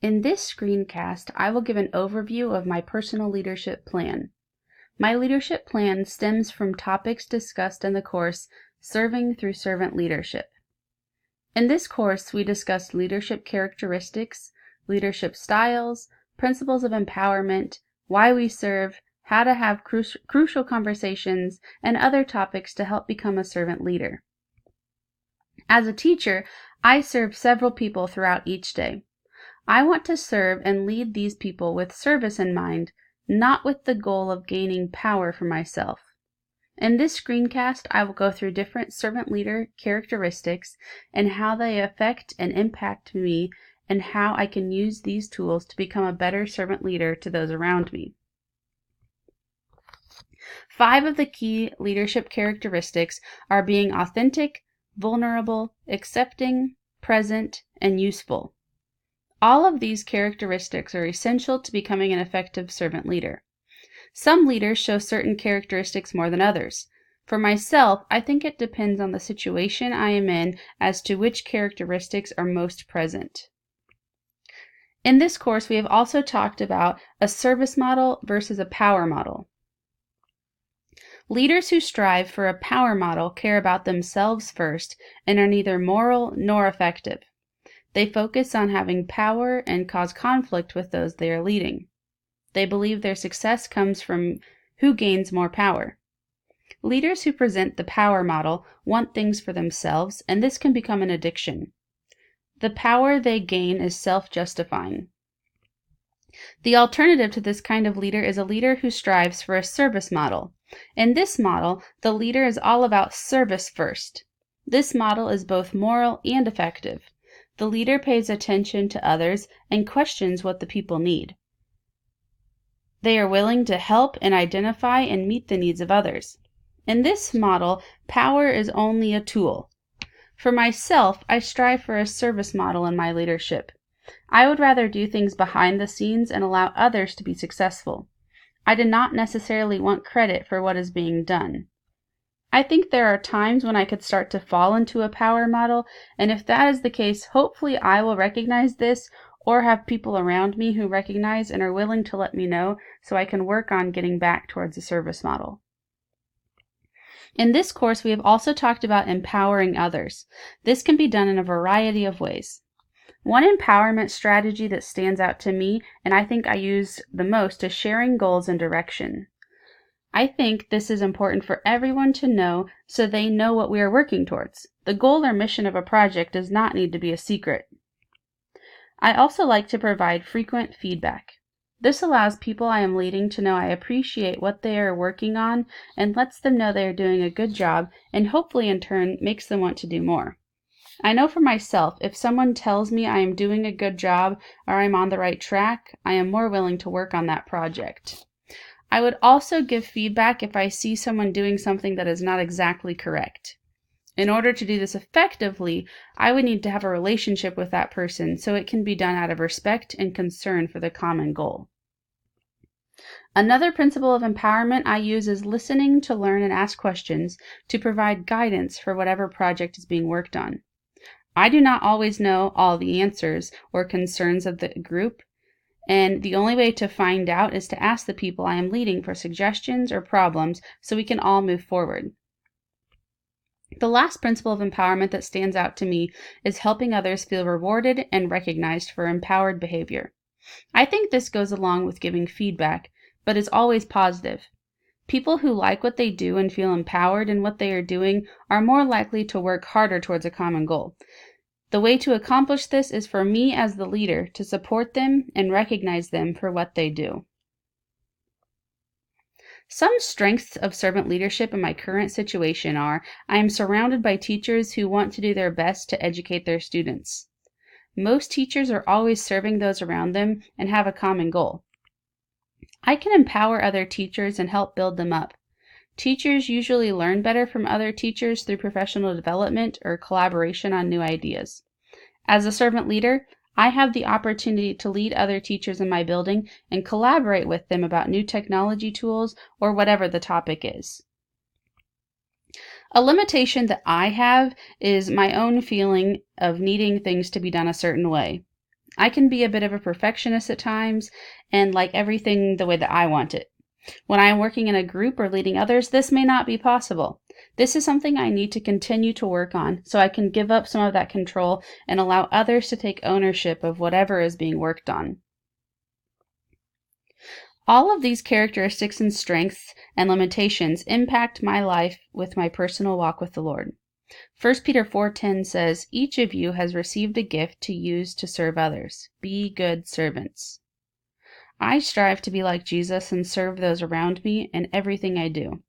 In this screencast, I will give an overview of my personal leadership plan. My leadership plan stems from topics discussed in the course Serving Through Servant Leadership. In this course, we discussed leadership characteristics, leadership styles, principles of empowerment, why we serve, how to have crucial conversations, and other topics to help become a servant leader. As a teacher, I serve several people throughout each day. I want to serve and lead these people with service in mind, not with the goal of gaining power for myself. In this screencast, I will go through different servant leader characteristics and how they affect and impact me, and how I can use these tools to become a better servant leader to those around me. 5 of the key leadership characteristics are being authentic, vulnerable, accepting, present, and useful. All of these characteristics are essential to becoming an effective servant leader. Some leaders show certain characteristics more than others. For myself, I think it depends on the situation I am in as to which characteristics are most present. In this course, we have also talked about a service model versus a power model. Leaders who strive for a power model care about themselves first and are neither moral nor effective. They focus on having power and cause conflict with those they are leading. They believe their success comes from who gains more power. Leaders who present the power model want things for themselves, and this can become an addiction. The power they gain is self-justifying. The alternative to this kind of leader is a leader who strives for a service model. In this model, the leader is all about service first. This model is both moral and effective. The leader pays attention to others and questions what the people need. They are willing to help and identify and meet the needs of others. In this model, power is only a tool. For myself, I strive for a service model in my leadership. I would rather do things behind the scenes and allow others to be successful. I do not necessarily want credit for what is being done. I think there are times when I could start to fall into a power model, and if that is the case, hopefully I will recognize this or have people around me who recognize and are willing to let me know so I can work on getting back towards a service model. In this course, we have also talked about empowering others. This can be done in a variety of ways. One empowerment strategy that stands out to me, and I think I use the most, is sharing goals and direction. I think this is important for everyone to know so they know what we are working towards. The goal or mission of a project does not need to be a secret. I also like to provide frequent feedback. This allows people I am leading to know I appreciate what they are working on and lets them know they are doing a good job, and hopefully in turn makes them want to do more. I know for myself, if someone tells me I am doing a good job or I'm on the right track, I am more willing to work on that project. I would also give feedback if I see someone doing something that is not exactly correct. In order to do this effectively, I would need to have a relationship with that person so it can be done out of respect and concern for the common goal. Another principle of empowerment I use is listening to learn and ask questions to provide guidance for whatever project is being worked on. I do not always know all the answers or concerns of the group, and the only way to find out is to ask the people I am leading for suggestions or problems so we can all move forward. The last principle of empowerment that stands out to me is helping others feel rewarded and recognized for empowered behavior. I think this goes along with giving feedback, but is always positive. People who like what they do and feel empowered in what they are doing are more likely to work harder towards a common goal. The way to accomplish this is for me as the leader to support them and recognize them for what they do. Some strengths of servant leadership in my current situation are: I am surrounded by teachers who want to do their best to educate their students. Most teachers are always serving those around them and have a common goal. I can empower other teachers and help build them up. Teachers usually learn better from other teachers through professional development or collaboration on new ideas. As a servant leader, I have the opportunity to lead other teachers in my building and collaborate with them about new technology tools or whatever the topic is. A limitation that I have is my own feeling of needing things to be done a certain way. I can be a bit of a perfectionist at times and like everything the way that I want it. When I am working in a group or leading others, this may not be possible. This is something I need to continue to work on so I can give up some of that control and allow others to take ownership of whatever is being worked on. All of these characteristics and strengths and limitations impact my life with my personal walk with the Lord. 1 Peter 4:10 says, "Each of you has received a gift to use to serve others. Be good servants." I strive to be like Jesus and serve those around me in everything I do.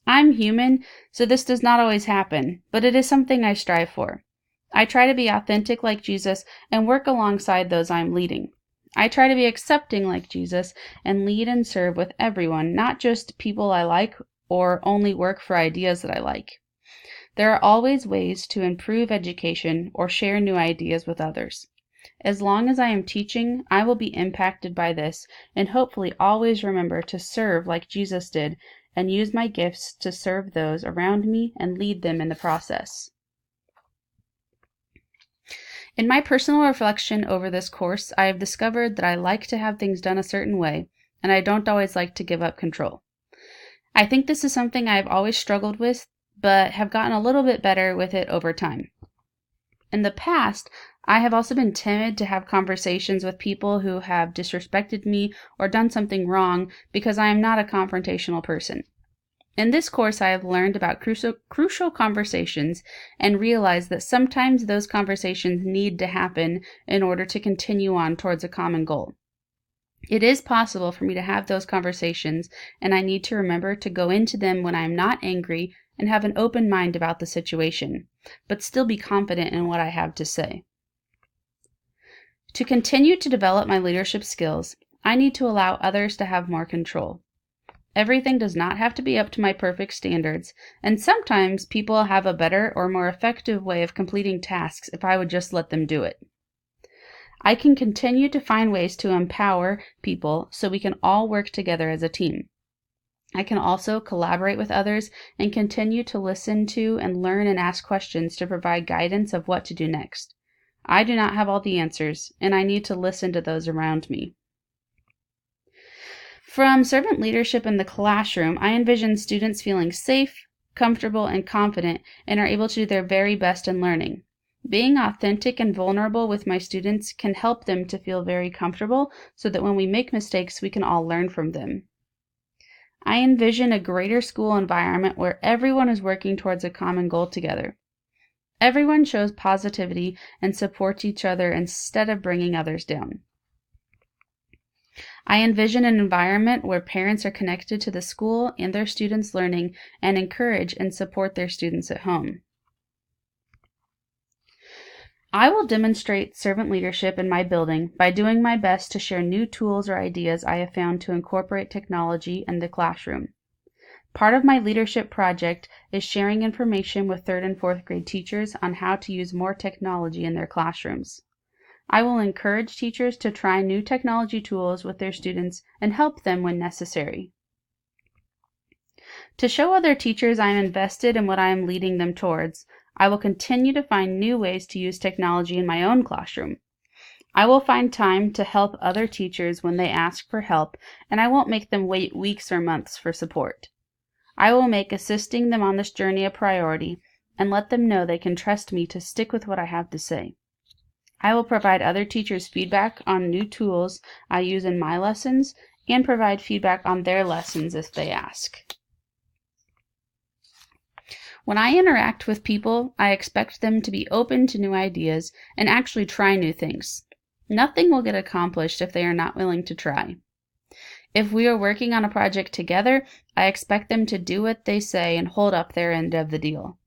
I'm human, so this does not always happen, but it is something I strive for. I try to be authentic like Jesus and work alongside those I'm leading. I try to be accepting like Jesus and lead and serve with everyone, not just people I like or only work for ideas that I like. There are always ways to improve education or share new ideas with others. As long as I am teaching, I will be impacted by this and hopefully always remember to serve like Jesus did and use my gifts to serve those around me and lead them in the process. In my personal reflection over this course, I have discovered that I like to have things done a certain way, and I don't always like to give up control. I think this is something I've always struggled with, but have gotten a little bit better with it over time. In the past, I have also been timid to have conversations with people who have disrespected me or done something wrong because I am not a confrontational person. In this course, I have learned about crucial conversations and realized that sometimes those conversations need to happen in order to continue on towards a common goal. It is possible for me to have those conversations, and I need to remember to go into them when I am not angry and have an open mind about the situation, but still be confident in what I have to say. To continue to develop my leadership skills, I need to allow others to have more control. Everything does not have to be up to my perfect standards, and sometimes people have a better or more effective way of completing tasks if I would just let them do it. I can continue to find ways to empower people so we can all work together as a team. I can also collaborate with others and continue to listen to and learn and ask questions to provide guidance of what to do next. I do not have all the answers, and I need to listen to those around me. From servant leadership in the classroom, I envision students feeling safe, comfortable, and confident and are able to do their very best in learning. Being authentic and vulnerable with my students can help them to feel very comfortable so that when we make mistakes, we can all learn from them. I envision a greater school environment where everyone is working towards a common goal together. Everyone shows positivity and supports each other instead of bringing others down. I envision an environment where parents are connected to the school and their students' learning and encourage and support their students at home. I will demonstrate servant leadership in my building by doing my best to share new tools or ideas I have found to incorporate technology in the classroom. Part of my leadership project is sharing information with 3rd and 4th grade teachers on how to use more technology in their classrooms. I will encourage teachers to try new technology tools with their students and help them when necessary. To show other teachers I am invested in what I am leading them towards, I will continue to find new ways to use technology in my own classroom. I will find time to help other teachers when they ask for help, and I won't make them wait weeks or months for support. I will make assisting them on this journey a priority and let them know they can trust me to stick with what I have to say. I will provide other teachers feedback on new tools I use in my lessons and provide feedback on their lessons if they ask. When I interact with people, I expect them to be open to new ideas and actually try new things. Nothing will get accomplished if they are not willing to try. If we are working on a project together, I expect them to do what they say and hold up their end of the deal.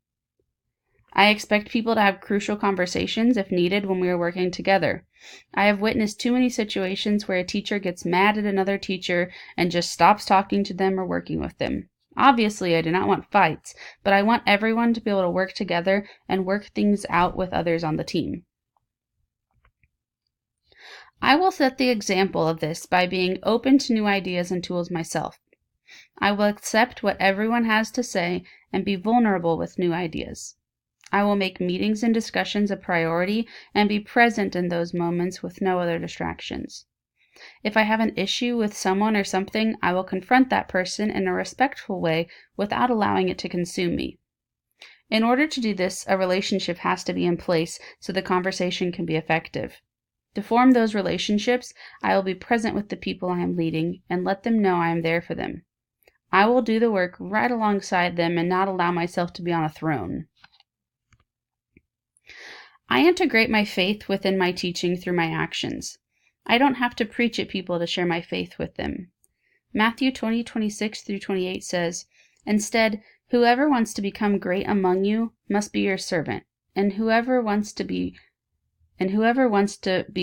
I expect people to have crucial conversations if needed when we are working together. I have witnessed too many situations where a teacher gets mad at another teacher and just stops talking to them or working with them. Obviously, I do not want fights, but I want everyone to be able to work together and work things out with others on the team. I will set the example of this by being open to new ideas and tools myself. I will accept what everyone has to say and be vulnerable with new ideas. I will make meetings and discussions a priority and be present in those moments with no other distractions. If I have an issue with someone or something, I will confront that person in a respectful way without allowing it to consume me. In order to do this, a relationship has to be in place so the conversation can be effective. To form those relationships, I will be present with the people I am leading and let them know I am there for them. I will do the work right alongside them and not allow myself to be on a throne. I integrate my faith within my teaching through my actions. I don't have to preach at people to share my faith with them. Matthew 20:26-28 says, "Instead, whoever wants to become great among you must be your servant, and whoever wants to be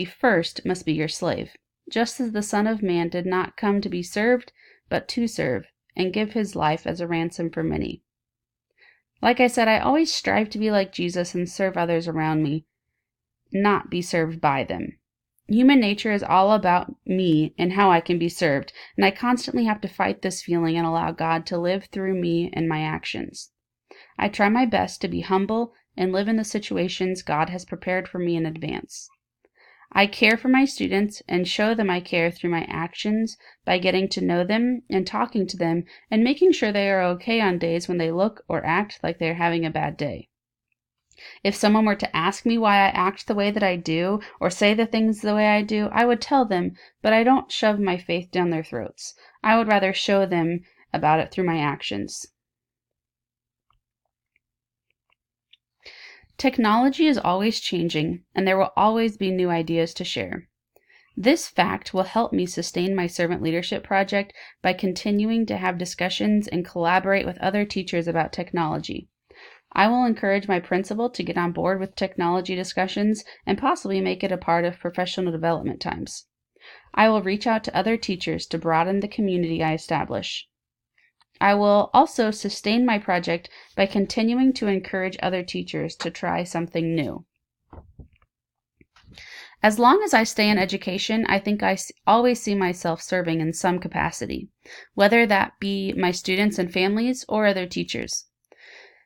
first must be your slave, just as the Son of Man did not come to be served, but to serve, and give his life as a ransom for many." Like I said, I always strive to be like Jesus and serve others around me, not be served by them. Human nature is all about me and how I can be served, and I constantly have to fight this feeling and allow God to live through me and my actions. I try my best to be humble and live in the situations God has prepared for me in advance. I care for my students and show them I care through my actions by getting to know them and talking to them and making sure they are okay on days when they look or act like they are having a bad day. If someone were to ask me why I act the way that I do or say the things the way I do, I would tell them, but I don't shove my faith down their throats. I would rather show them about it through my actions. Technology is always changing, and there will always be new ideas to share. This fact will help me sustain my servant leadership project by continuing to have discussions and collaborate with other teachers about technology. I will encourage my principal to get on board with technology discussions and possibly make it a part of professional development times. I will reach out to other teachers to broaden the community I establish. I will also sustain my project by continuing to encourage other teachers to try something new. As long as I stay in education, I think I always see myself serving in some capacity, whether that be my students and families or other teachers.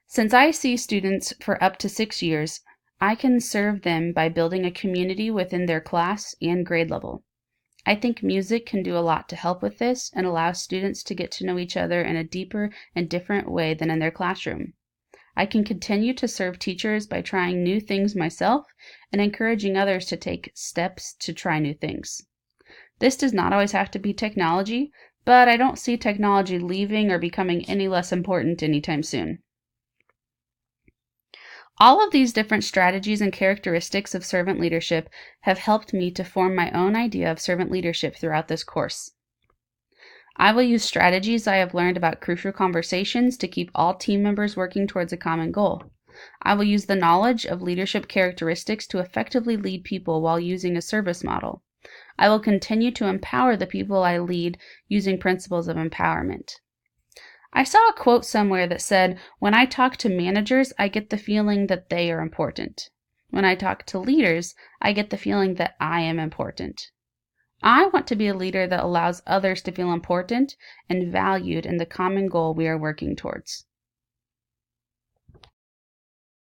Since I see students for up to 6 years, I can serve them by building a community within their class and grade level. I think music can do a lot to help with this and allow students to get to know each other in a deeper and different way than in their classroom. I can continue to serve teachers by trying new things myself and encouraging others to take steps to try new things. This does not always have to be technology, but I don't see technology leaving or becoming any less important anytime soon. All of these different strategies and characteristics of servant leadership have helped me to form my own idea of servant leadership throughout this course. I will use strategies I have learned about crucial conversations to keep all team members working towards a common goal. I will use the knowledge of leadership characteristics to effectively lead people while using a service model. I will continue to empower the people I lead using principles of empowerment. I saw a quote somewhere that said, "When I talk to managers, I get the feeling that they are important. When I talk to leaders, I get the feeling that I am important." I want to be a leader that allows others to feel important and valued in the common goal we are working towards.